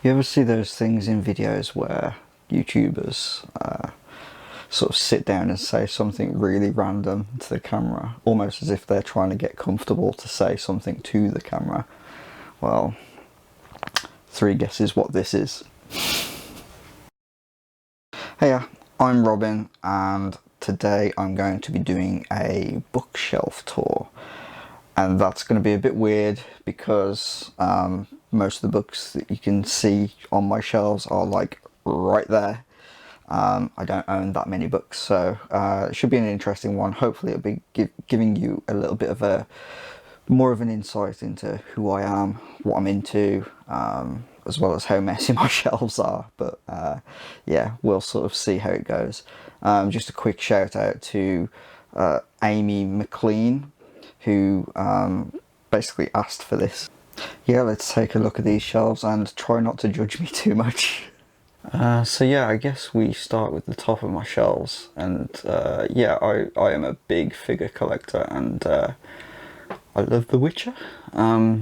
You ever see those things in videos where YouTubers sort of sit down and say something really random to the camera, almost as if they're trying to get comfortable to say something to the camera? Well, 3 guesses what this is. Hey, I'm Robin, and today I'm going to be doing a bookshelf tour. And that's going to be a bit weird because most of the books that you can see on my shelves are like right there. I don't own that many books, so it should be an interesting one. Hopefully it'll be giving you a little bit of more of an insight into who I am, what I'm into, as well as how messy my shelves are. But yeah, we'll sort of see how it goes. Just a quick shout out to Amy McLean, who basically asked for this. Yeah, let's take a look at these shelves and try not to judge me too much. So yeah, I guess we start with the top of my shelves, and yeah, I am a big figure collector, and I love The Witcher.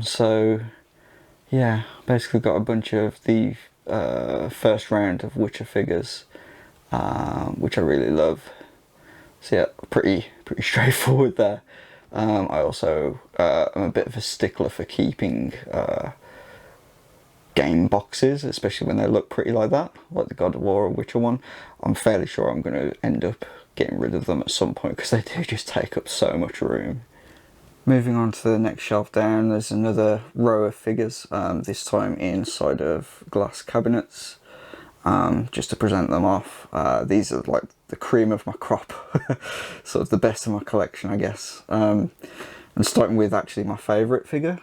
So yeah, basically got a bunch of the first round of Witcher figures, which I really love. So yeah, pretty straightforward there. I also am a bit of a stickler for keeping game boxes, especially when they look pretty like that, like the God of War or Witcher one. I'm fairly sure I'm going to end up getting rid of them at some point because they do just take up so much room. Moving on to the next shelf down, there's another row of figures, this time inside of glass cabinets. Just to present them off, these are like the cream of my crop, sort of the best of my collection, I guess. And starting with actually my favourite figure,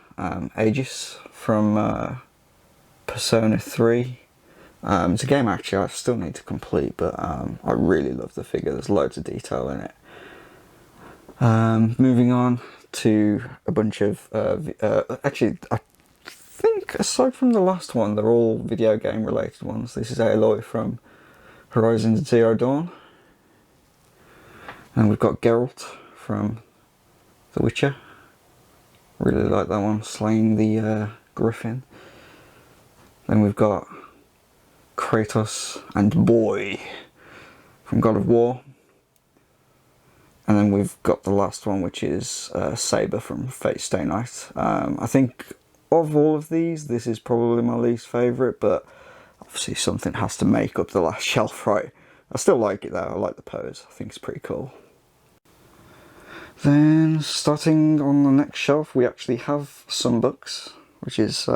Aegis from Persona 3. It's a game actually I still need to complete, but I really love the figure. There's loads of detail in it. Moving on to a bunch of actually I think aside from the last one, they're all video game related ones. This is Aloy from Horizon Zero Dawn, and we've got Geralt from The Witcher. Really like that one, slaying the Griffin. Then we've got Kratos and Boy from God of War. And then we've got the last one, which is Saber from Fate Stay Night. I think of all of these, this is probably my least favourite, but obviously something has to make up the last shelf, right? I still like it though, I like the pose, I think it's pretty cool. Then, starting on the next shelf, we actually have some books, which is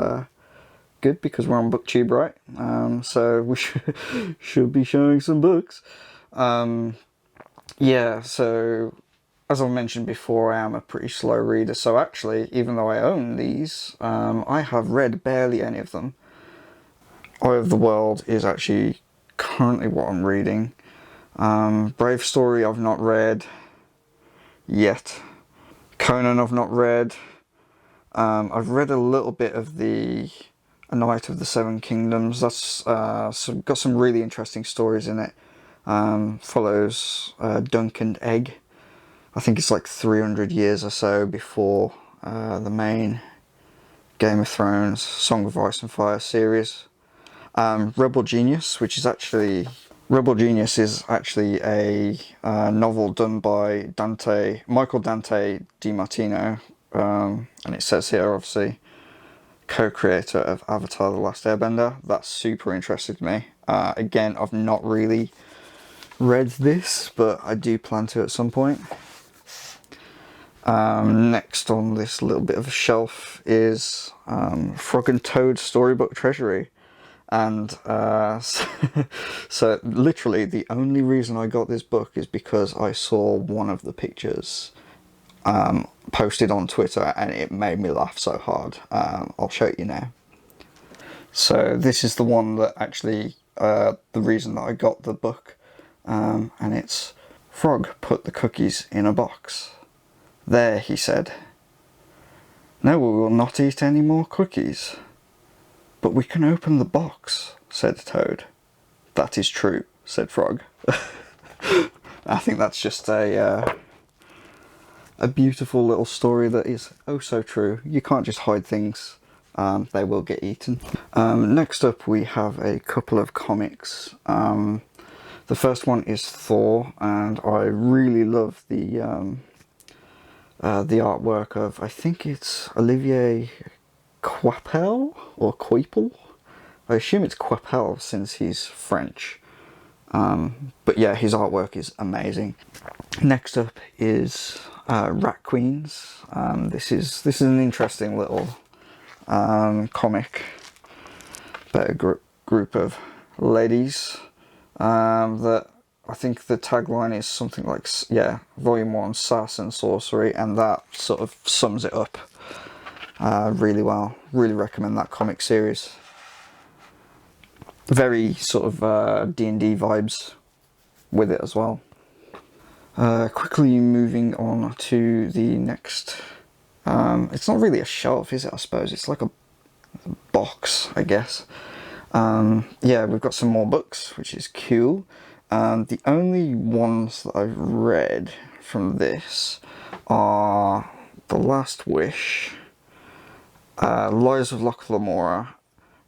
good because we're on booktube, right? So we should be showing some books. Yeah, so as I mentioned before, I am a pretty slow reader, so actually, even though I own these, I have read barely any of them. Eye of the World is actually currently what I'm reading. Brave Story I've not read yet. Conan I've not read. I've read a little bit of A Knight of the Seven Kingdoms. That's got some really interesting stories in it. Follows Dunk and Egg. I think it's like 300 years or so before the main Game of Thrones Song of Ice and Fire series. Rebel Genius, Rebel Genius is actually a novel done by Michael Dante DiMartino, and it says here obviously co-creator of Avatar: The Last Airbender. That super interested me. Again, I've not really read this, but I do plan to at some point. Next on this little bit of a shelf is Froggen Toad Storybook Treasury, and so literally the only reason I got this book is because I saw one of the pictures posted on Twitter and it made me laugh so hard. I'll show you now. So this is the one that actually the reason that I got the book. And it's Frog put the cookies in a box. There, he said. No, we will not eat any more cookies. But we can open the box, said Toad. That is true, said Frog. I think that's just a beautiful little story that is oh so true. You can't just hide things they will get eaten. Next up we have a couple of comics. The first one is Thor, and I really love the artwork of, I think it's Olivier Coipel or Coipel. I assume it's Coipel since he's French. But yeah, his artwork is amazing. Next up is Rat Queens. This is an interesting little comic about a group of ladies that I think the tagline is something like, yeah, Volume 1, Sass and Sorcery, and that sort of sums it up really well. Really recommend that comic series. Very sort of D&D vibes with it as well. Quickly moving on to the next. It's not really a shelf, is it? I suppose it's like a box, I guess. Yeah, we've got some more books, which is cool. The only ones that I've read from this are The Last Wish, Lies of Loch Lamora,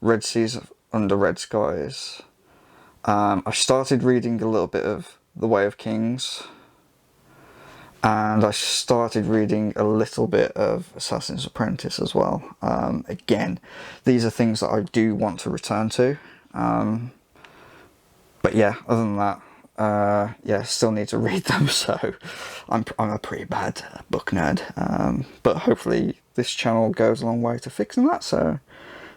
Red Seas Under Red Skies. I started reading a little bit of The Way of Kings, and I started reading a little bit of Assassin's Apprentice as well. Again, these are things that I do want to return to. But yeah, other than that, yeah, still need to read them, so I'm a pretty bad book nerd. But hopefully this channel goes a long way to fixing that, so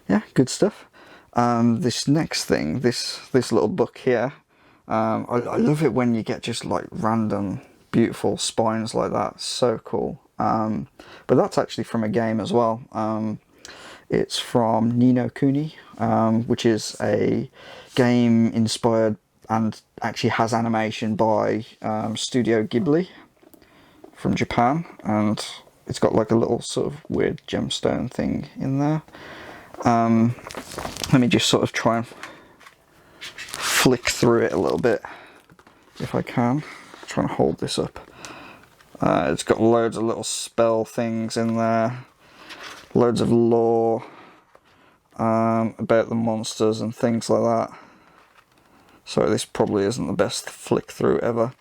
yeah, good stuff. This next thing, this little book here, I love it when you get just like random beautiful spines like that. So cool. But that's actually from a game as well. It's from Ni no Kuni, which is a game inspired and actually has animation by Studio Ghibli from Japan, and it's got like a little sort of weird gemstone thing in there. Let me just sort of try and flick through it a little bit if I can. Try and hold this up. It's got loads of little spell things in there, loads of lore about the monsters and things like that. So this probably isn't the best flick through ever,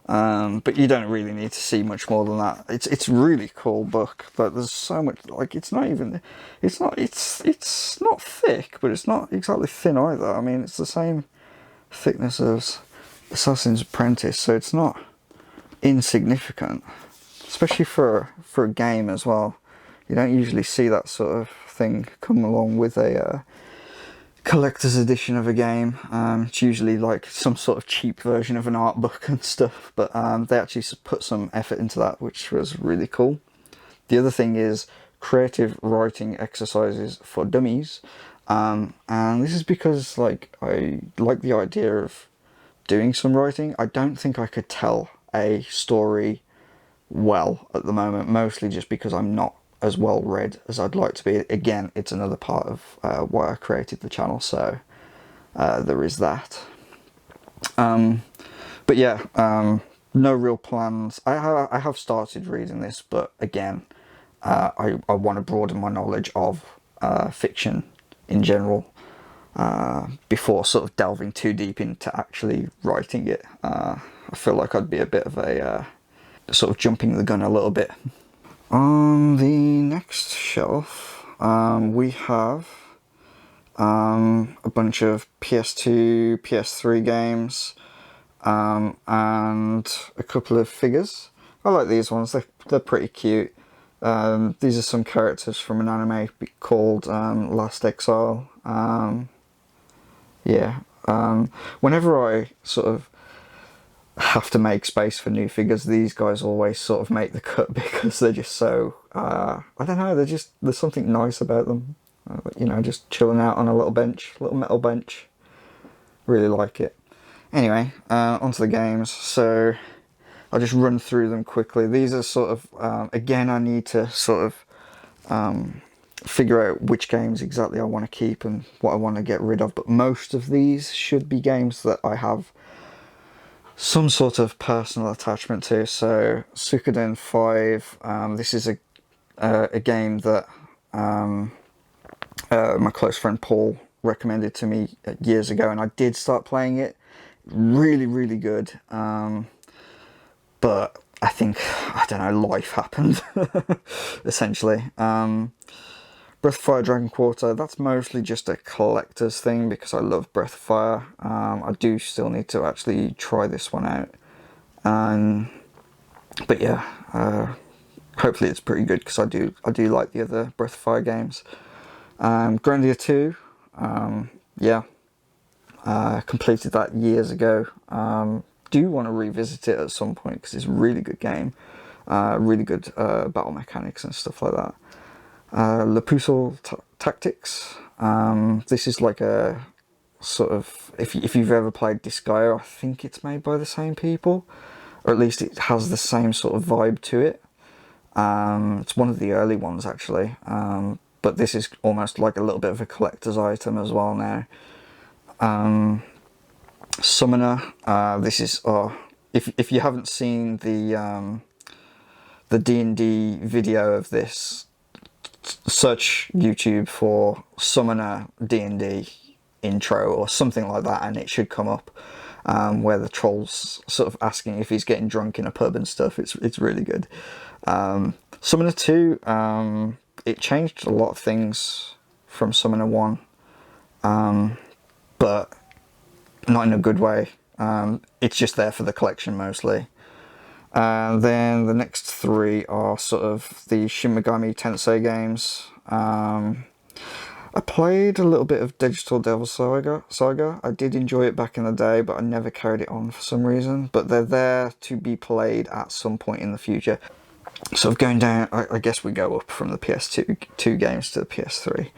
but you don't really need to see much more than that. It's a really cool book, but there's so much, like, it's not thick, but it's not exactly thin either. I mean, it's the same thickness as Assassin's Apprentice, so it's not insignificant, especially for a game as well. You don't usually see that sort of thing come along with a collector's edition of a game. It's usually like some sort of cheap version of an art book and stuff, but they actually put some effort into that, which was really cool. The other thing is creative writing exercises for dummies, and this is because like I like the idea of doing some writing. I don't think I could tell a story well at the moment, mostly just because I'm not as well read as I'd like to be. Again, it's another part of why I created the channel, so there is that. But yeah, no real plans. I have started reading this, but again, I want to broaden my knowledge of fiction in general before sort of delving too deep into actually writing it. I feel like I'd be a bit of a sort of jumping the gun a little bit. On the next shelf, we have a bunch of Ps2 Ps3 games, and a couple of figures. I like these ones, they're pretty cute. These are some characters from an anime called Last Exile. Yeah, whenever I sort of have to make space for new figures, these guys always sort of make the cut because they're just so, I don't know, there's something nice about them. You know, just chilling out on a little bench, little metal bench. Really like it. Anyway, onto the games. So I'll just run through them quickly. These are sort of, again, I need to sort of figure out which games exactly I want to keep and what I want to get rid of, but most of these should be games that I have some sort of personal attachment to. So Suikoden 5, this is a game that My close friend Paul recommended to me years ago, and I did start playing it. Really, really good. But I think, I don't know, life happened, essentially. Breath of Fire Dragon Quarter, that's mostly just a collector's thing because I love Breath of Fire. I do still need to actually try this one out. But yeah, hopefully it's pretty good because I do like the other Breath of Fire games. Grandia 2, yeah, completed that years ago. Do want to revisit it at some point because it's a really good game. Really good battle mechanics and stuff like that. Le Puzzle Tactics. This is like a sort of, if you've ever played Disgaea, I think it's made by the same people, or at least it has the same sort of vibe to it. It's one of the early ones actually, but this is almost like a little bit of a collector's item as well now. Summoner. This is, if you haven't seen the D&D video of this, search YouTube for Summoner D&D intro or something like that, and it should come up, where the troll's sort of asking if he's getting drunk in a pub and stuff. It's really good. Summoner 2, it changed a lot of things from Summoner 1, but not in a good way. It's just there for the collection mostly. And then the next three are sort of the Shin Megami Tensei games. I played a little bit of Digital Devil Saga. I did enjoy it back in the day, but I never carried it on for some reason. But they're there to be played at some point in the future. Sort of going down, I guess we go up from the PS2 games to the PS3.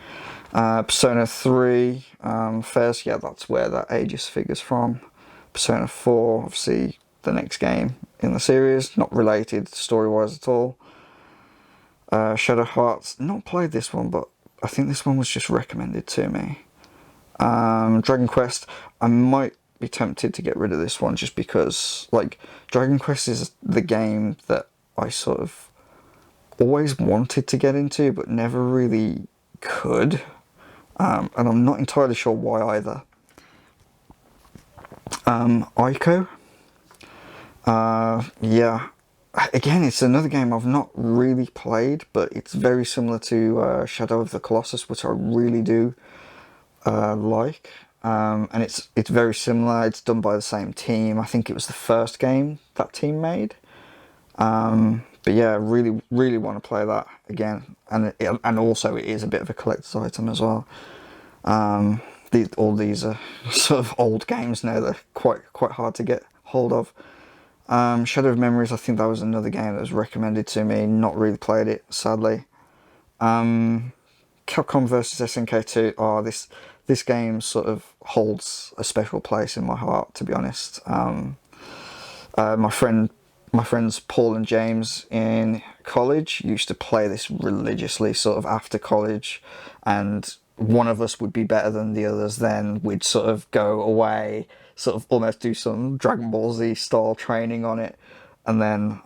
Persona 3, first, yeah, that's where that Aegis figure's from. Persona 4, obviously the next game in the series, not related story-wise at all. Shadow Hearts, not played this one, but I think this one was just recommended to me. Dragon Quest, I might be tempted to get rid of this one just because, like, Dragon Quest is the game that I sort of always wanted to get into, but never really could. And I'm not entirely sure why either. Ico. Yeah. Again, it's another game I've not really played, but it's very similar to Shadow of the Colossus, which I really do like. And it's very similar. It's done by the same team. I think it was the first game that team made. But yeah, really, really want to play that again. And also it is a bit of a collector's item as well. All these are sort of old games now. They're quite hard to get hold of. Shadow of Memories, I think that was another game that was recommended to me. Not really played it, sadly. Capcom vs SNK 2. Oh, this game sort of holds a special place in my heart, to be honest. My friends Paul and James in college used to play this religiously, sort of after college, and one of us would be better than the others. Then we'd sort of go away, sort of almost do some Dragon Ball Z style training on it, and then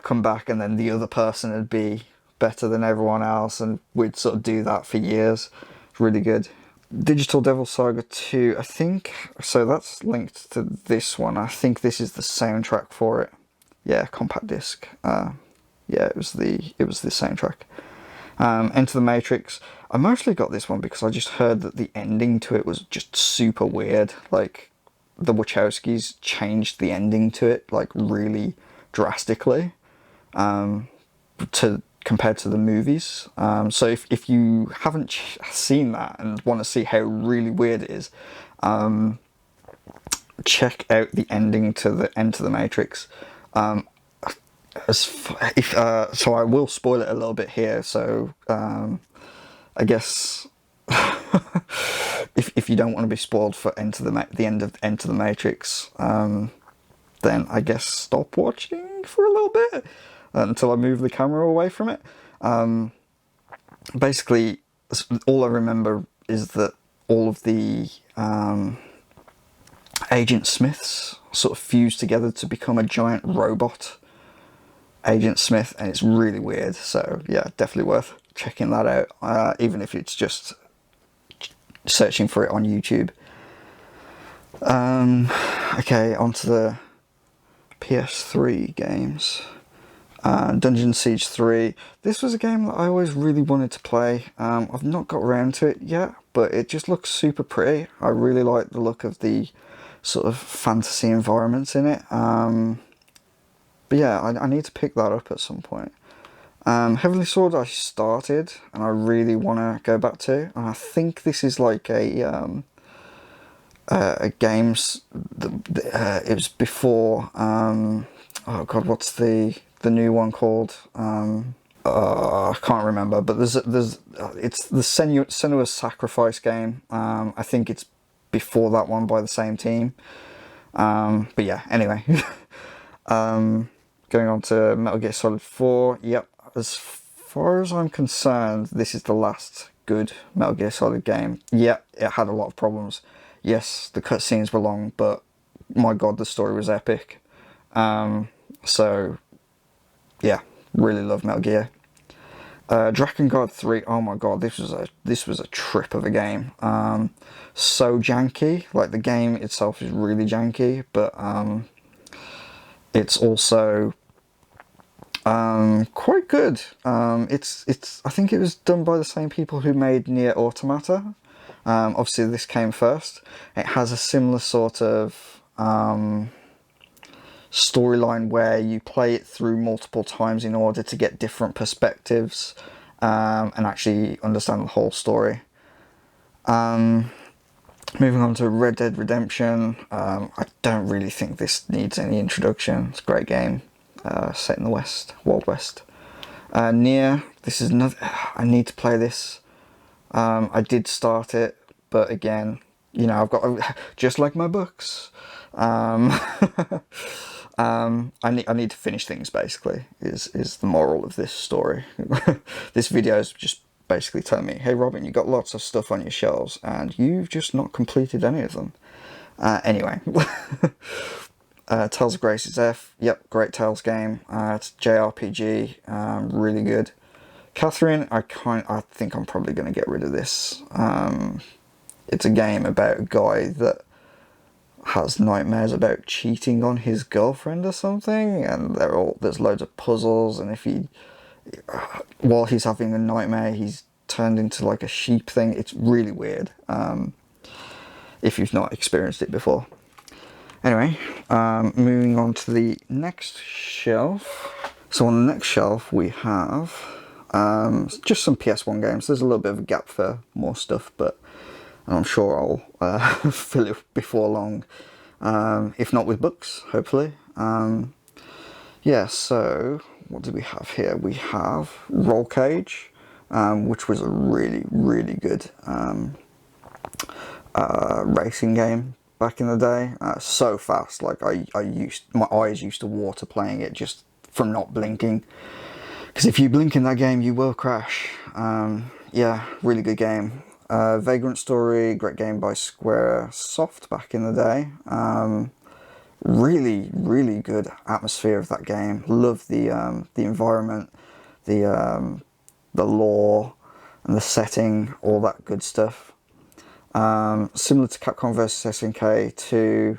come back, and then the other person would be better than everyone else, and we'd sort of do that for years. It's really good. Digital Devil Saga 2, I think, so that's linked to this one. I think this is the soundtrack for it. Yeah, compact disc. Yeah, it was the soundtrack. Enter the Matrix. I mostly got this one because I just heard that the ending to it was just super weird. Like, the Wachowskis changed the ending to it, like, really drastically, compared to the movies. So if you haven't seen that and want to see how really weird it is, check out the ending to the Enter the Matrix. So I will spoil it a little bit here, so I guess if you don't want to be spoiled for the end of Enter the Matrix, then I guess stop watching for a little bit until I move the camera away from it. Basically, all I remember is that all of the Agent Smiths sort of fuse together to become a giant robot Agent Smith, and it's really weird. So yeah, definitely worth checking that out, even if it's just searching for it on YouTube. Okay, onto the PS3 games. Dungeon Siege 3. This was a game that I always really wanted to play. I've not got around to it yet, but it just looks super pretty. I really like the look of the sort of fantasy environments in it. But yeah, I need to pick that up at some point. Heavenly Sword I started, and I really want to go back to. And I think this is like a games. It was before. Oh god, what's the new one called? I can't remember, but there's it's the Senua's Sacrifice game. I think it's before that one by the same team. But yeah, anyway. Going on to Metal Gear Solid 4. Yep, as far as I'm concerned, this is the last good Metal Gear Solid game. Yep, it had a lot of problems. Yes, the cutscenes were long, but my god, the story was epic. So yeah, really love Metal Gear. Drakengard 3, oh my god, this was a trip of a game. So janky, like the game itself is really janky, but it's also quite good. I think it was done by the same people who made Nier Automata. Obviously this came first. It has a similar sort of storyline where you play it through multiple times in order to get different perspectives and actually understand the whole story. Moving on to Red Dead Redemption. I don't really think this needs any introduction. It's a great game, set in the West, Wild West. Nier, this is another. I need to play this. I did start it, but again, you know, I've got just like my books. I need to finish things. Basically, is the moral of this story. This video is just basically telling me, hey Robin, you got lots of stuff on your shelves and you've just not completed any of them. Anyway, Tales of Grace's F. Yep, great Tales game. It's JRPG, really good. Catherine, I think I'm probably going to get rid of this. It's a game about a guy that has nightmares about cheating on his girlfriend or something, and there's loads of puzzles, and while he's having a nightmare, he's turned into like a sheep thing. It's really weird, if you've not experienced it before. Anyway, moving on to the next shelf. So on the next shelf we have just some PS1 games. There's a little bit of a gap for more stuff, but I'm sure I'll fill it before long, if not with books, hopefully. Yeah, so what do we have here? We have Roll Cage, which was a really, really good racing game back in the day. So fast, like my eyes used to water playing it just from not blinking. Because if you blink in that game, you will crash. Yeah, really good game. Vagrant Story, great game by Squaresoft back in the day. Really, really good atmosphere of that game. Love the environment, the lore, and the setting, all that good stuff. Similar to Capcom vs SNK to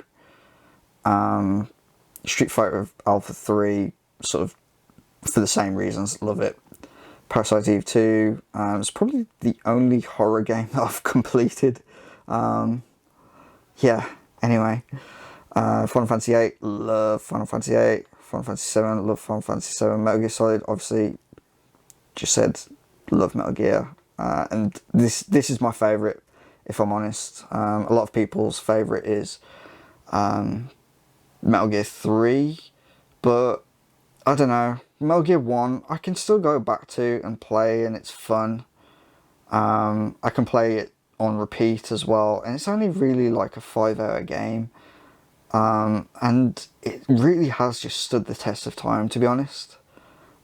Street Fighter Alpha 3, sort of for the same reasons. Love it. Parasite Eve 2, it's probably the only horror game that I've completed. Yeah, anyway. Final Fantasy VIII, love Final Fantasy VIII. Final Fantasy VII, love Final Fantasy VII. Metal Gear Solid, obviously, just said, love Metal Gear. And this is my favourite, if I'm honest. A lot of people's favourite is Metal Gear 3, but I don't know. Metal Gear 1, I can still go back to and play, and it's fun. I can play it on repeat as well, and it's only really like a 5-hour game. And it really has just stood the test of time, to be honest.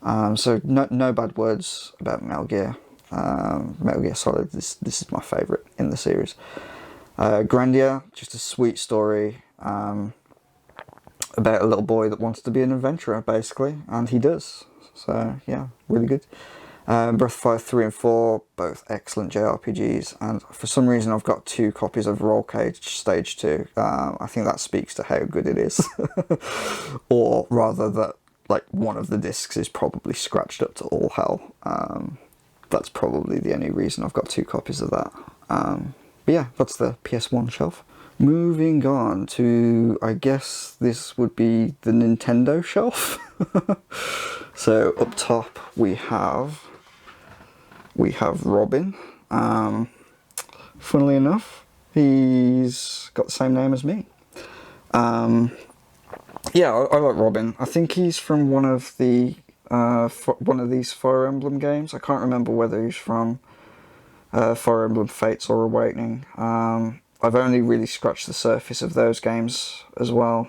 So no bad words about Metal Gear. Metal Gear Solid, this is my favourite in the series. Grandia, just a sweet story. About a little boy that wants to be an adventurer, basically, and he does. So yeah, really good. Breath of Fire 3 and 4, both excellent JRPGs, and for some reason I've got 2 copies of Roll Cage Stage 2. I think that speaks to how good it is. Or rather that, like, one of the discs is probably scratched up to all hell. That's probably the only reason I've got 2 copies of that. But yeah, that's the PS1 shelf. Moving on to, I guess this would be the Nintendo shelf. So up top we have Robin. Funnily enough, he's got the same name as me. Yeah, I like Robin. I think he's from one of these Fire Emblem games. I can't remember whether he's from Fire Emblem Fates or Awakening. I've only really scratched the surface of those games as well.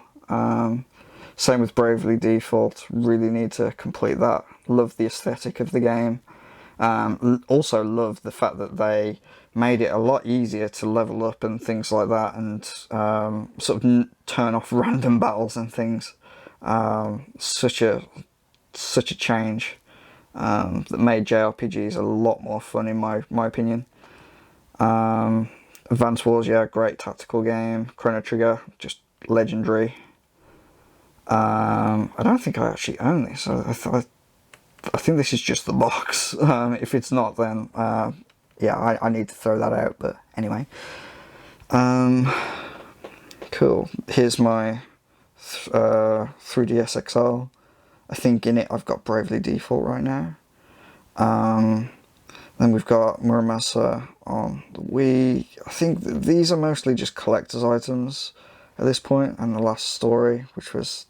Same with Bravely Default. Really need to complete that. Love the aesthetic of the game. Also love the fact that they made it a lot easier to level up and things like that, and sort of turn off random battles and things. Such a change that made JRPGs a lot more fun in my opinion. Advance Wars, yeah, great tactical game. Chrono Trigger, just legendary. I don't think I actually own this. I think this is just the box. If it's not, then yeah, I need to throw that out. But anyway, cool. Here's my 3DS XL. I think in it I've got Bravely Default right now. Then we've got Muramasa on the Wii. I think these are mostly just collector's items at this point, and the last story, which was,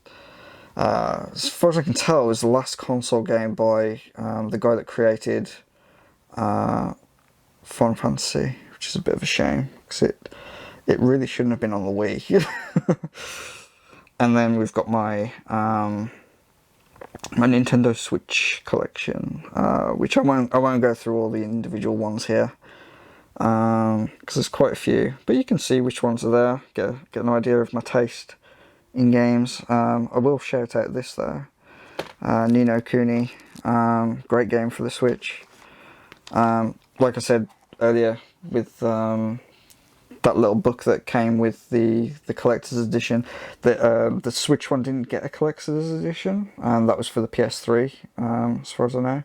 as far as I can tell, was the last console game by the guy that created Final Fantasy, which is a bit of a shame, because it really shouldn't have been on the Wii. And then we've got my my Nintendo Switch collection, which I won't go through all the individual ones here, because there's quite a few, but you can see which ones are there, get an idea of my taste in games. I will shout out this though, Ni no Kuni, great game for the Switch. Like I said earlier, with that little book that came with the collector's edition, the Switch one didn't get a collector's edition, and that was for the PS3, as far as I know.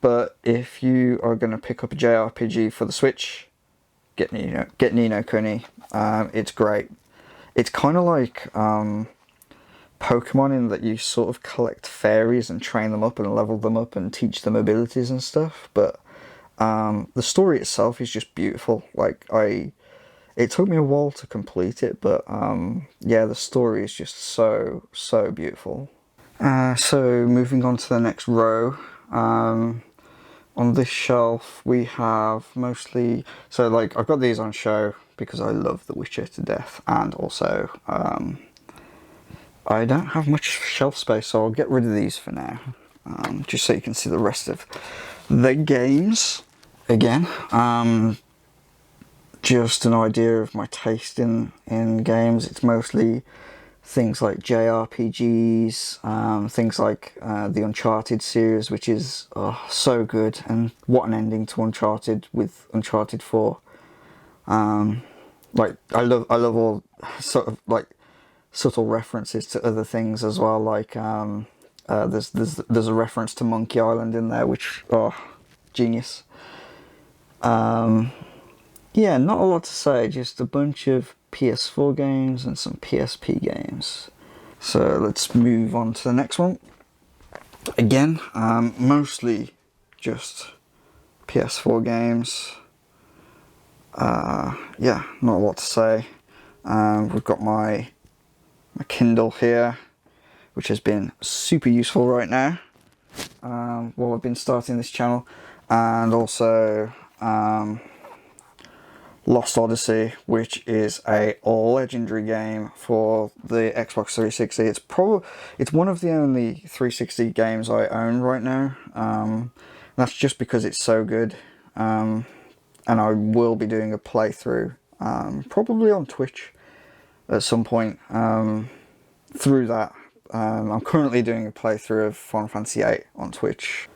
But if you are going to pick up a JRPG for the Switch, get Ni no Kuni. It's great. It's kind of like Pokemon in that you sort of collect fairies and train them up and level them up and teach them abilities and stuff, but the story itself is just beautiful. Like, it took me a while to complete it, but yeah, the story is just so beautiful. So moving on to the next row, on this shelf we have mostly, so like I've got these on show because I love The Witcher to death, and also I don't have much shelf space, so I'll get rid of these for now, just so you can see the rest of the games. Again, just an idea of my taste in games. It's mostly things like JRPGs, things like the Uncharted series, which is so good, and what an ending to Uncharted with Uncharted 4. Like I love all sort of like subtle references to other things as well. Like there's a reference to Monkey Island in there, which genius. Yeah, not a lot to say, just a bunch of PS4 games and some PSP games. So let's move on to the next one. Again, mostly just PS4 games. Yeah, not a lot to say. We've got my Kindle here, which has been super useful right now while I've been starting this channel, and also Lost Odyssey, which is a legendary game for the Xbox 360. It's one of the only 360 games I own right now. That's just because it's so good. And I will be doing a playthrough, probably on Twitch at some point, through that. I'm currently doing a playthrough of Final Fantasy VIII on Twitch.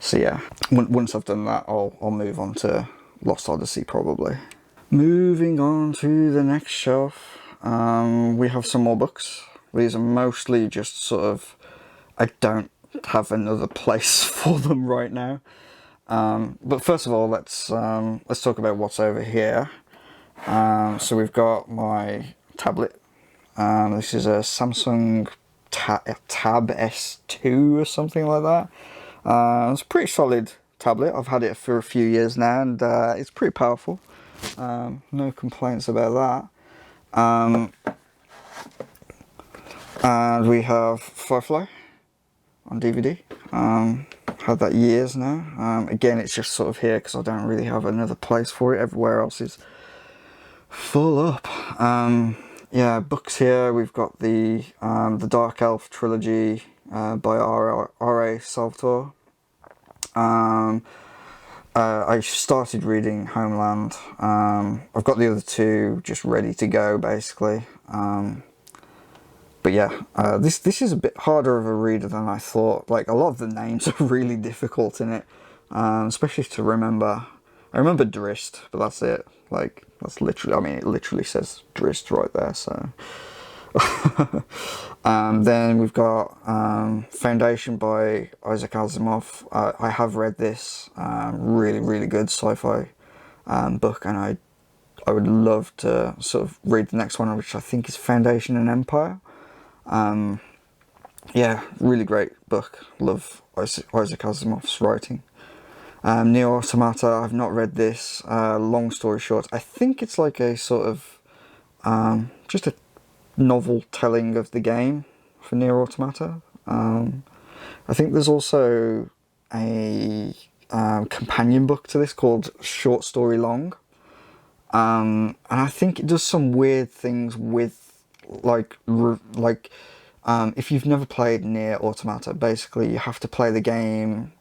So yeah, once I've done that, I'll move on to Lost Odyssey probably. Moving on to the next shelf, we have some more books. These are mostly just sort of, I don't have another place for them right now. But first of all, let's talk about what's over here. So we've got my tablet. This is a Samsung Tab S2 or something like that. It's a pretty solid tablet. I've had it for a few years now, and it's pretty powerful. No complaints about that. And we have Firefly on DVD. Had that years now. Again, it's just sort of here because I don't really have another place for it. Everywhere else is full up. Yeah, books here. We've got the Dark Elf Trilogy by R.A. Salvatore. I started reading Homeland. I've got the other two just ready to go, basically. But yeah, this is a bit harder of a reader than I thought. Like, a lot of the names are really difficult in it, especially to remember. I remember Drist, but that's it. Like, that's literally, I mean, it literally says Drist right there, so. Then we've got Foundation by Isaac Asimov. I have read this, really good sci-fi book, and I would love to sort of read the next one, which I think is Foundation and Empire. Yeah, really great book. Love Isaac Asimov's writing. Neo Automata, I've not read this. Long story short, I think it's like a sort of just a novel telling of the game for Neo Automata. I think there's also a companion book to this called Short Story Long, and I think it does some weird things with if you've never played Nier Automata, basically you have to play the game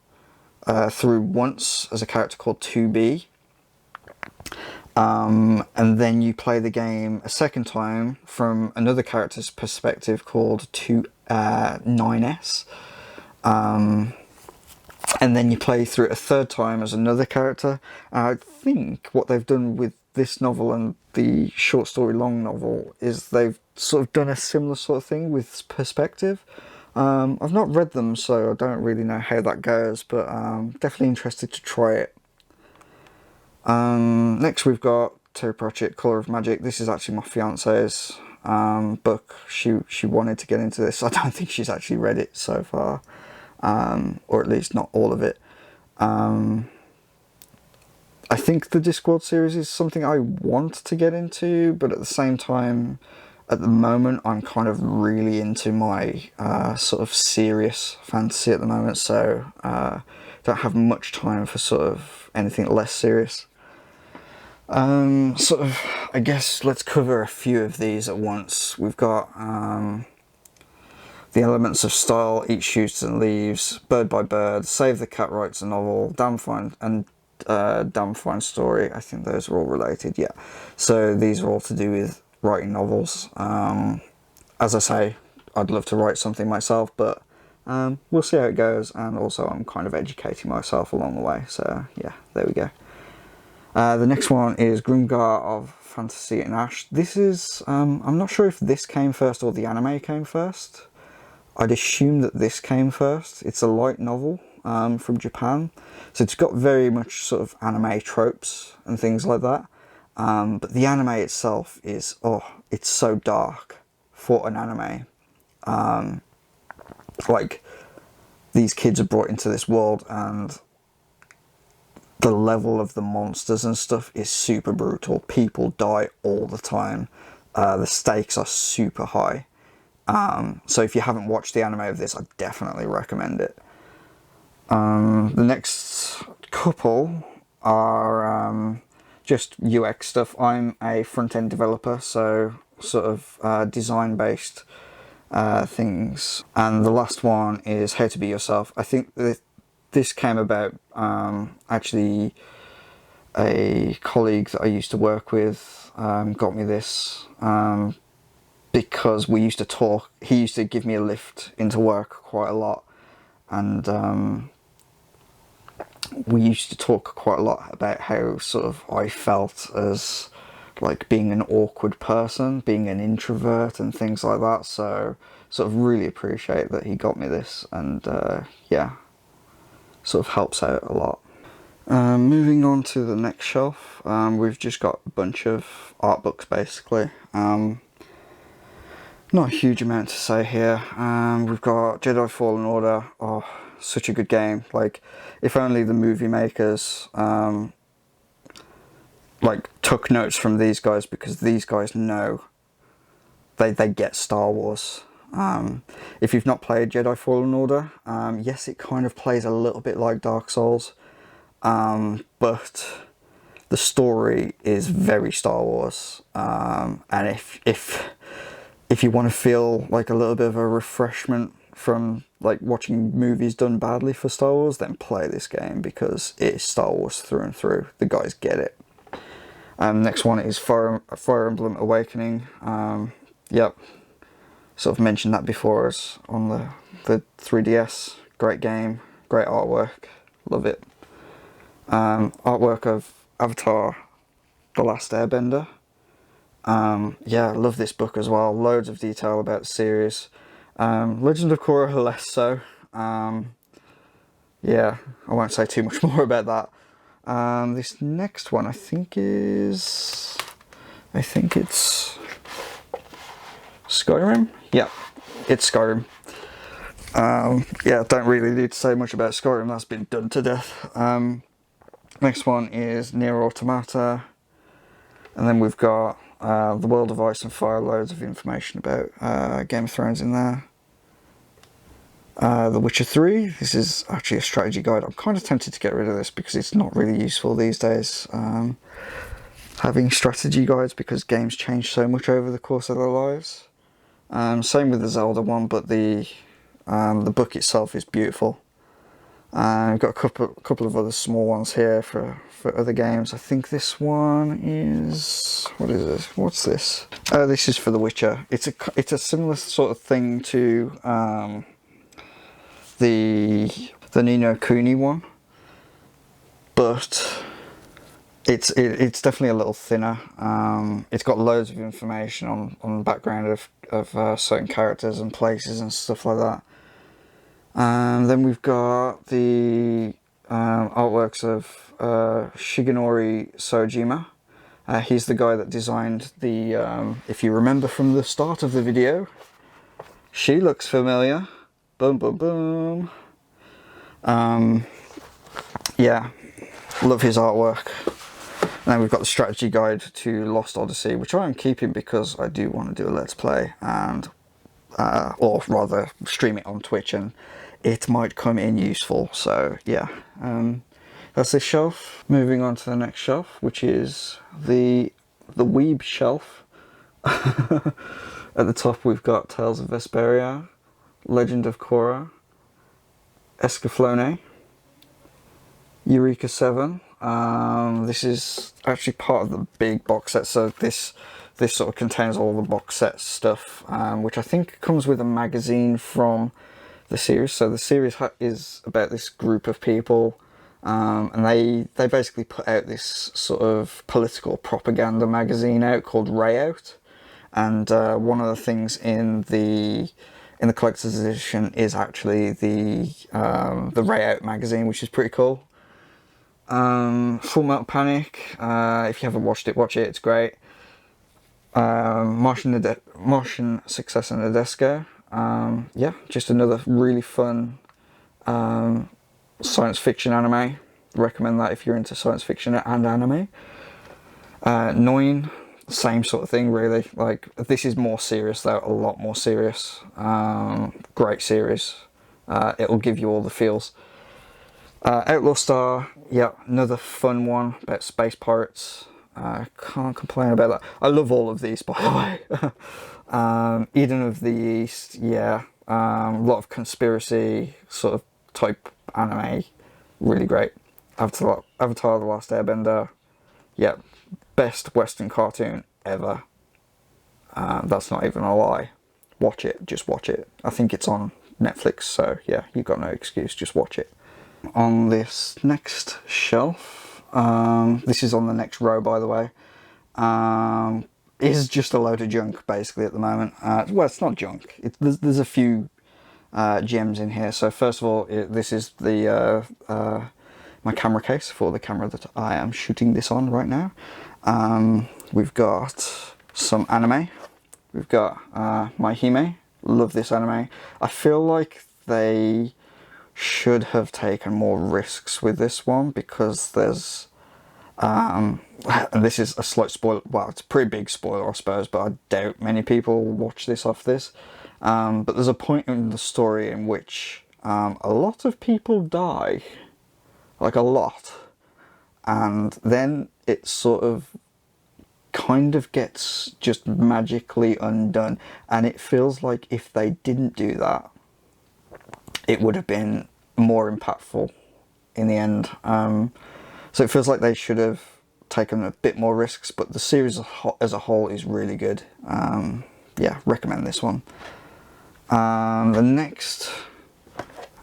through once as a character called 2B, and then you play the game a second time from another character's perspective called 9S, and then you play through it a third time as another character. I think what they've done with this novel and the Short Story Long novel is they've sort of done a similar sort of thing with perspective. I've not read them, so I don't really know how that goes, but definitely interested to try it. Next we've got Terry Pratchett, Colour of Magic. This is actually my fiance's book. She wanted to get into this. I don't think she's actually read it so far, or at least not all of it. I think the Discworld series is something I want to get into, but at the same time, at the moment, I'm kind of really into my sort of serious fantasy at the moment, so don't have much time for sort of anything less serious. Sort of, I guess, let's cover a few of these at once. We've got The Elements of Style, Eat Shoots and Leaves, Bird by Bird, Save the Cat Writes a Novel, Damn Fine, and Damn Fine Story. I think those are all related, yeah. So these are all to do with writing novels. As I say, I'd love to write something myself, but we'll see how it goes, and also I'm kind of educating myself along the way, so yeah, there we go. The next one is Grimgar of Fantasy and Ash. This is, I'm not sure if this came first or the anime came first. I'd assume that this came first. It's a light novel from Japan, so it's got very much sort of anime tropes and things like that. But the anime itself is, it's so dark for an anime. Like, these kids are brought into this world, and the level of the monsters and stuff is super brutal. People die all the time. The stakes are super high. So if you haven't watched the anime of this, I definitely recommend it. The next couple are just UX stuff. I'm a front-end developer, so sort of design-based things. And the last one is How to Be Yourself. I think this came about, actually a colleague that I used to work with got me this because we used to talk. He used to give me a lift into work quite a lot, and we used to talk quite a lot about how sort of I felt as like being an awkward person, being an introvert and things like that. So sort of really appreciate that he got me this, and yeah, sort of helps out a lot. Moving on to the next shelf, we've just got a bunch of art books basically. Not a huge amount to say here. We've got Jedi Fallen Order. Oh, such a good game. Like, if only the movie makers like took notes from these guys, because these guys know they get Star Wars. If you've not played Jedi Fallen Order, yes, it kind of plays a little bit like Dark Souls, but the story is very Star Wars. And if you want to feel like a little bit of a refreshment from like watching movies done badly for Star Wars, then play this game, because it is Star Wars through and through. The guys get it. Next one is Fire Emblem Awakening. Yep, sort of mentioned that before us on the 3DS. Great game, great artwork, love it. Artwork of Avatar The Last Airbender. Yeah, love this book as well. Loads of detail about the series. Legend of Korra less so. Yeah, I won't say too much more about that. This next one I think it's Skyrim? Yeah, it's Skyrim. Yeah, don't really need to say much about Skyrim, that's been done to death. Next one is Nier Automata. And then we've got The World of Ice and Fire, loads of information about Game of Thrones in there. The Witcher 3, this is actually a strategy guide. I'm kind of tempted to get rid of this because it's not really useful these days, having strategy guides, because games change so much over the course of their lives. Same with the Zelda one, but the book itself is beautiful. We've got a couple of other small ones here for other games. I think this one is... what is this? What's this? Oh, this is for The Witcher. It's a similar sort of thing to the Ni no Kuni one, but it's definitely a little thinner. It's got loads of information on the background of certain characters and places and stuff like that. Then we've got the artworks of Shigenori Sojima. He's the guy that designed the, if you remember from the start of the video, she looks familiar. Boom, boom, boom. Yeah, love his artwork. And then we've got the strategy guide to Lost Odyssey, which I am keeping because I do want to do a Let's Play, and or rather stream it on Twitch, and it might come in useful. So yeah, that's this shelf. Moving on to the next shelf, which is the Weeb shelf. At the top we've got Tales of Vesperia, Legend of Korra, Escaflowne, Eureka 7. This is actually part of the big box set, so this sort of contains all the box set stuff, which I think comes with a magazine from the series. So the series is about this group of people, and they basically put out this sort of political propaganda magazine out called Rayout, and one of the things in the collector's edition is actually the Rayout magazine, which is pretty cool. Full Metal Panic, if you haven't watched it, watch it, it's great. Martian Successor Nadesco. Yeah, just another really fun science fiction anime. Recommend that if you're into science fiction and anime. Noin, same sort of thing really. Like, this is more serious though, a lot more serious. Great series. It'll give you all the feels. Outlaw Star, yeah, another fun one about space pirates. Can't complain about that. I love all of these, by the way. Eden of the East, yeah. A lot of conspiracy sort of type anime. Really great. Avatar The Last Airbender, yeah. Best Western cartoon ever. That's not even a lie. Watch it, just watch it. I think it's on Netflix, so yeah, you've got no excuse, just watch it. On this next shelf, this is on the next row, by the way, is just a load of junk basically at the moment. Well, it's not junk. There's a few gems in here. So first of all, this is the my camera case for the camera that I am shooting this on right now. We've got some anime. We've got My Hime. Love this anime. I feel like they should have taken more risks with this one, because there's and this is a slight spoiler, well, it's a pretty big spoiler I suppose, but I doubt many people will watch this off this, but there's a point in the story in which a lot of people die, like a lot, and then it sort of kind of gets just magically undone, and it feels like if they didn't do that, it would have been more impactful in the end. So it feels like they should have taken a bit more risks, but the series as a whole is really good. Yeah, recommend this one. The next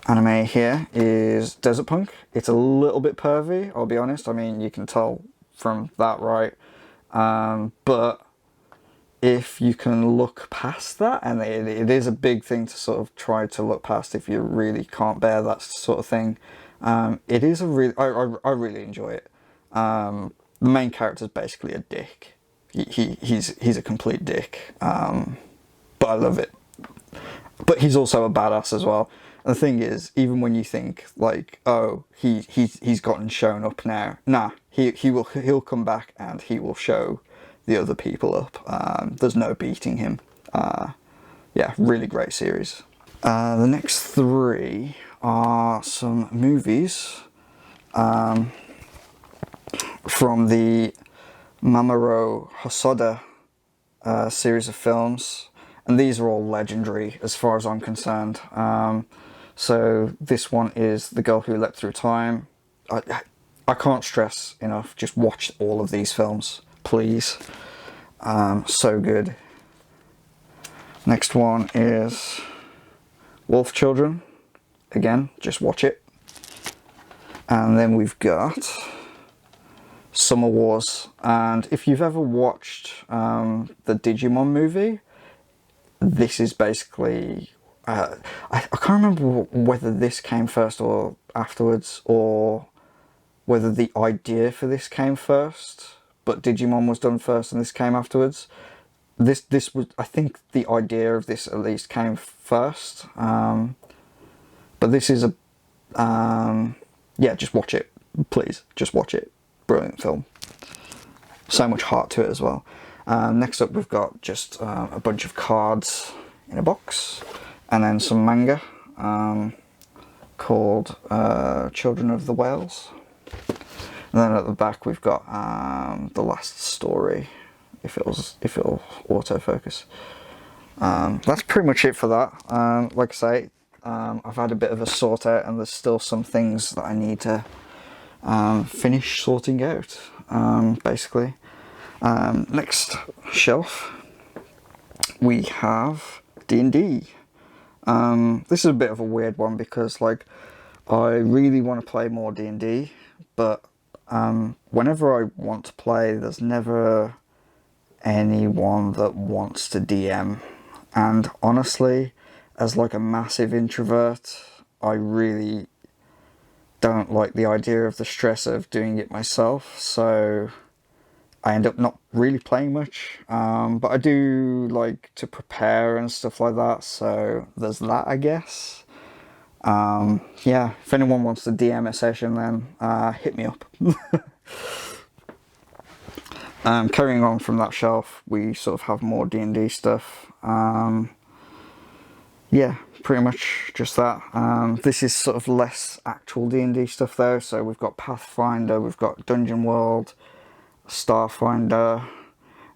anime here is Desert Punk. It's a little bit pervy, I'll be honest. I mean, you can tell from that, right? But if you can look past that, and it is a big thing to sort of try to look past if you really can't bear that sort of thing, it is a really, I really enjoy it. The main character is basically a dick. He's a complete dick, but I love it. But he's also a badass as well. And the thing is, even when you think like, oh, he's gotten shown up now, nah, he'll come back and he will show the other people up. There's no beating him. Yeah, really great series. The next three are some movies from the Mamoru Hosoda series of films, and these are all legendary as far as I'm concerned. So this one is The Girl Who Leapt Through Time. I can't stress enough, just watch all of these films, please. So good. Next one is Wolf Children. Again, just watch it. And then we've got Summer Wars. And if you've ever watched the Digimon movie, this is basically... I can't remember whether this came first or afterwards, or whether the idea for this came first, but Digimon was done first and this came afterwards. This was, I think the idea of this at least came first, but this is a yeah, just watch it, please, just watch it. Brilliant film, so much heart to it as well. Next up we've got just a bunch of cards in a box, and then some manga called Children of the Whales. And then at the back we've got The Last Story, if it'll autofocus. That's pretty much it for that. Like I say, I've had a bit of a sort out, and there's still some things that I need to finish sorting out, basically. Next shelf we have D&D. This is a bit of a weird one, because like I really want to play more D&D, but whenever I want to play, there's never anyone that wants to DM. And honestly, as like a massive introvert, I really don't like the idea of the stress of doing it myself, so I end up not really playing much, but I do like to prepare and stuff like that, so there's that, I guess. Yeah, if anyone wants to DM a session, then hit me up. Carrying on from that shelf, we sort of have more D&D stuff. Yeah, pretty much just that. This is sort of less actual D&D stuff though, so we've got Pathfinder, we've got Dungeon World, Starfinder,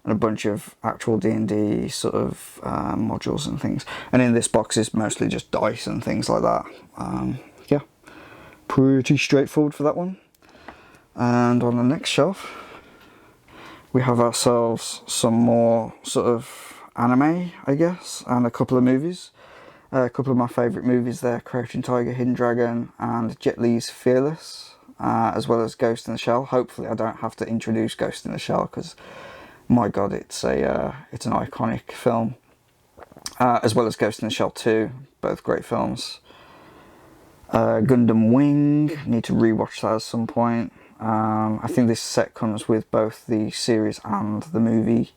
and a bunch of actual D&D sort of modules and things. And in this box is mostly just dice and things like that. Yeah, pretty straightforward for that one. And on the next shelf we have ourselves some more sort of anime, I guess, and a couple of movies. A couple of my favourite movies there, Crouching Tiger, Hidden Dragon, and Jet Li's Fearless, as well as Ghost in the Shell. Hopefully I don't have to introduce Ghost in the Shell, because my god, it's an iconic film. As well as Ghost in the Shell 2, both great films. Gundam Wing, need to rewatch that at some point. I think this set comes with both the series and the movie.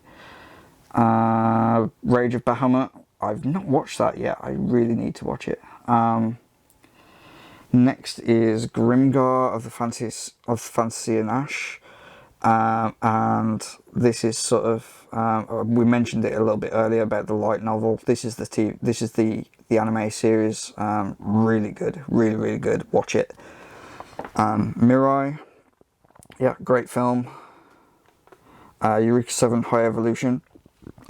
Rage of Bahamut, I've not watched that yet, I really need to watch it. Next is Grimgar of the Fantasy and Ash. And this is sort of, we mentioned it a little bit earlier about the light novel. This is the anime series. Really good, really good. Watch it. Mirai, yeah, great film. Eureka 7 High Evolution.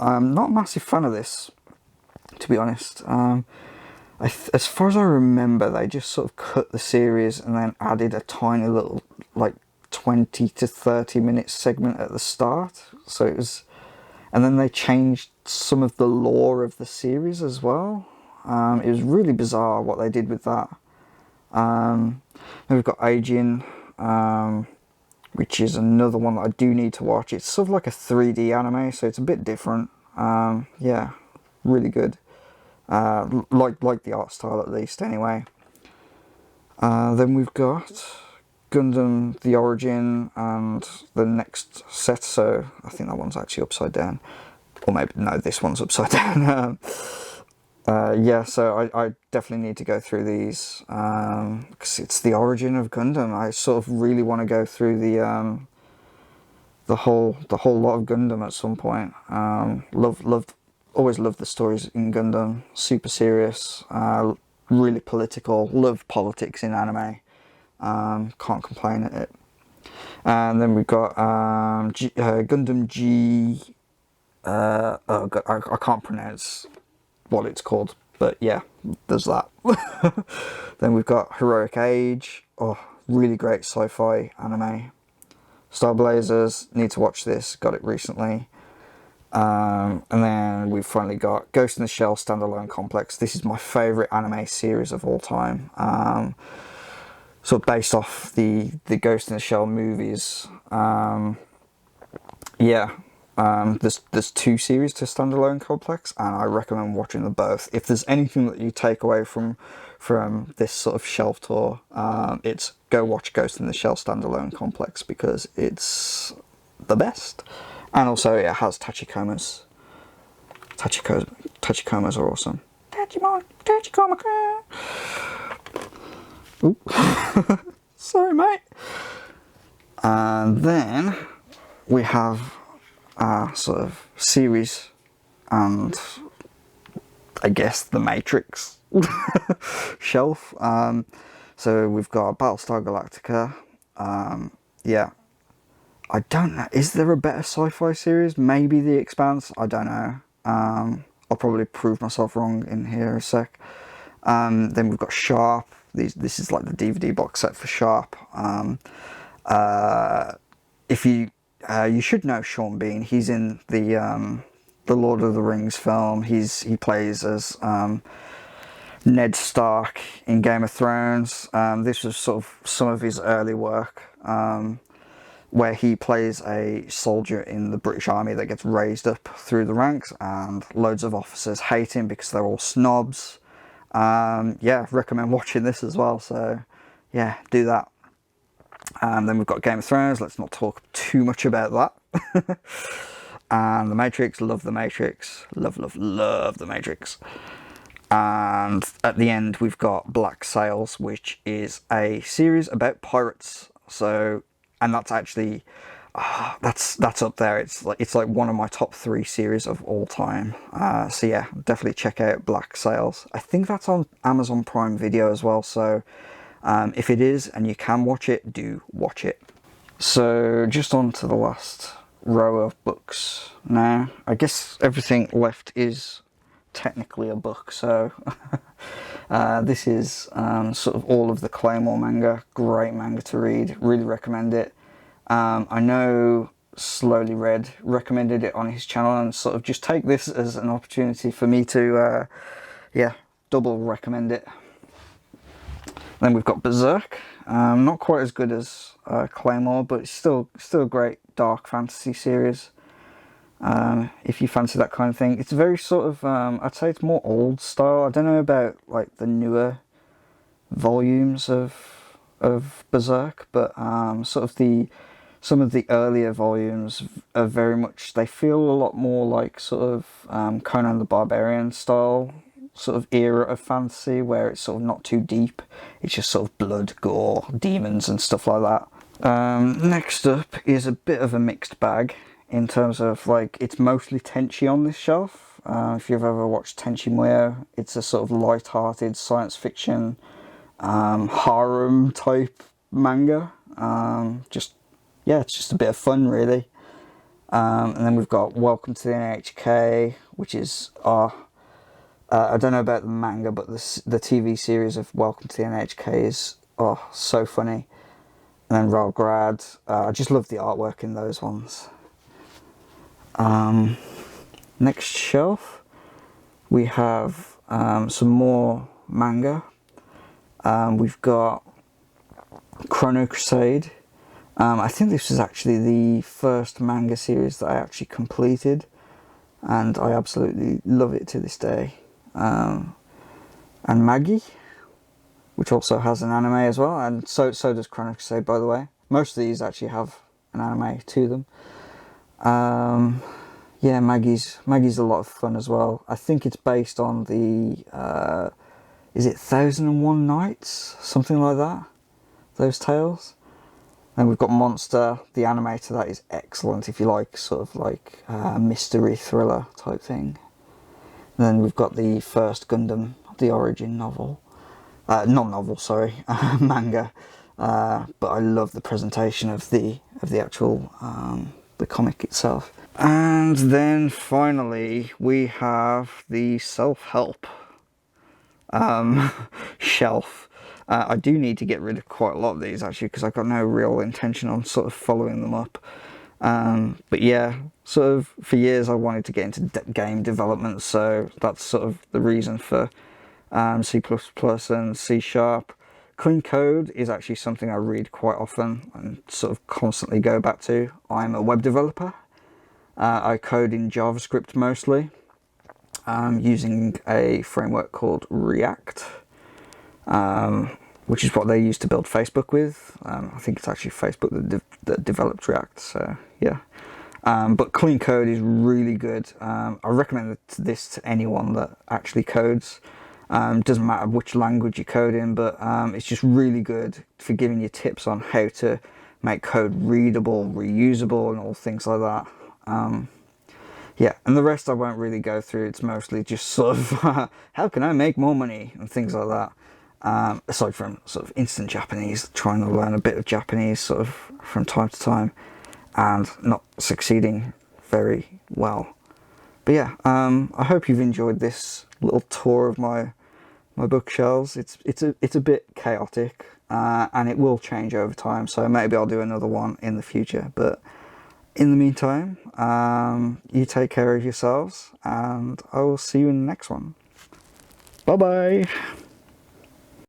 I'm not a massive fan of this, to be honest. As far as I remember, they just sort of cut the series and then added a tiny little, like, 20 to 30 minute segment at the start. So it was, and then they changed some of the lore of the series as well. It was really bizarre what they did with that. Then we've got Aegean, which is another one that I do need to watch. It's sort of like a 3D anime, so it's a bit different. Yeah, really good. Like the art style, at least, anyway. Then we've got Gundam the Origin and the next set, so I think that one's actually upside down. Or maybe, no, this one's upside down. Yeah, so I definitely need to go through these, because it's the origin of Gundam. I sort of really want to go through the whole lot of Gundam at some point. Always loved the stories in Gundam. Super serious, really political. Love politics in anime. Can't complain at it. And then we've got Gundam G. Oh god, I can't pronounce what it's called, but yeah, there's that. Then we've got Heroic Age. Oh, really great sci-fi anime. Star Blazers, need to watch this, got it recently. And then we've finally got Ghost in the Shell Standalone Complex. This is my favourite anime series of all time. Sort of based off the Ghost in the Shell movies. Yeah. There's 2 series to Standalone Complex, and I recommend watching them both. If there's anything that you take away from this sort of shelf tour, it's go watch Ghost in the Shell Standalone Complex, because it's the best. And also it has Tachikomas. Tachikomas are awesome. Tachikoma. Ooh. Sorry, mate. And then we have our sort of series, and I guess the Matrix shelf. So we've got Battlestar Galactica. Yeah, I don't know, is there a better sci-fi series? Maybe The Expanse, I don't know. I'll probably prove myself wrong in here a sec. Then we've got Sharp. This is like the DVD box set for Sharp. If you should know Sean Bean. He's in the Lord of the Rings film. He plays as Ned Stark in Game of Thrones. This was sort of some of his early work, where he plays a soldier in the British Army that gets raised up through the ranks, and loads of officers hate him because they're all snobs. Yeah, recommend watching this as well, so yeah, do that. And then we've got Game of Thrones, let's not talk too much about that. And The Matrix, love The Matrix, love The Matrix. And at the end we've got Black Sails, which is a series about pirates. So, and that's actually, that's up there. It's like one of my top 3 series of all time. So yeah, definitely check out Black Sails. I think that's on Amazon Prime Video as well, so if it is and you can watch it, do watch it. So just on to the last row of books now. I guess everything left is technically a book, so this is sort of all of the Claymore manga. Great manga to read, really recommend it. I know Slowly Read recommended it on his channel, and sort of just take this as an opportunity for me to yeah, double recommend it. Then we've got Berserk. Not quite as good as Claymore, but it's still a great dark fantasy series. If you fancy that kind of thing, it's very sort of I'd say it's more old style. I don't know about like the newer volumes of Berserk, but sort of some of the earlier volumes are very much, they feel a lot more like sort of Conan the Barbarian style sort of era of fantasy, where it's sort of not too deep. It's just sort of blood, gore, demons and stuff like that. Next up is a bit of a mixed bag in terms of, like, it's mostly Tenchi on this shelf. If you've ever watched Tenchi Muyo, it's a sort of light-hearted science fiction harem type manga. It's just a bit of fun, really. And then we've got Welcome to the NHK, which is I don't know about the manga, but the TV series of Welcome to the NHK is so funny. And then Ralgrad, I just love the artwork in those ones. Next shelf, we have some more manga. We've got Chrono Crusade. I think this was actually the first manga series that I actually completed, and I absolutely love it to this day. And Maggie, which also has an anime as well, and so does Chrono Crusade, by the way. Most of these actually have an anime to them. Maggie's a lot of fun as well. I think it's based on the is it 1001 Nights, something like that, those tales. And we've got Monster. The anime to that is excellent if you like sort of like mystery thriller type thing. And then we've got the first Gundam the Origin novel. Manga. But I love the presentation of the actual the comic itself. And then finally we have the self-help shelf. I do need to get rid of quite a lot of these actually, because I've got no real intention on sort of following them up. But yeah, sort of for years I wanted to get into game development, so that's sort of the reason for C++ and C#. Clean code is actually something I read quite often and sort of constantly go back to. I'm a web developer. I code in JavaScript mostly, using a framework called React, which is what they used to build Facebook with. I think it's actually Facebook that developed React, so yeah. But clean code is really good. I recommend this to anyone that actually codes. Doesn't matter which language you code in, but it's just really good for giving you tips on how to make code readable, reusable, and all things like that. Yeah, and the rest I won't really go through. It's mostly just sort of how can I make more money and things like that. Aside from sort of instant Japanese, trying to learn a bit of Japanese sort of from time to time and not succeeding very well. But yeah, I hope you've enjoyed this little tour of my bookshelves. It's a bit chaotic, and it will change over time, so maybe I'll do another one in the future. But in the meantime, you take care of yourselves, and I will see you in the next one. Bye bye.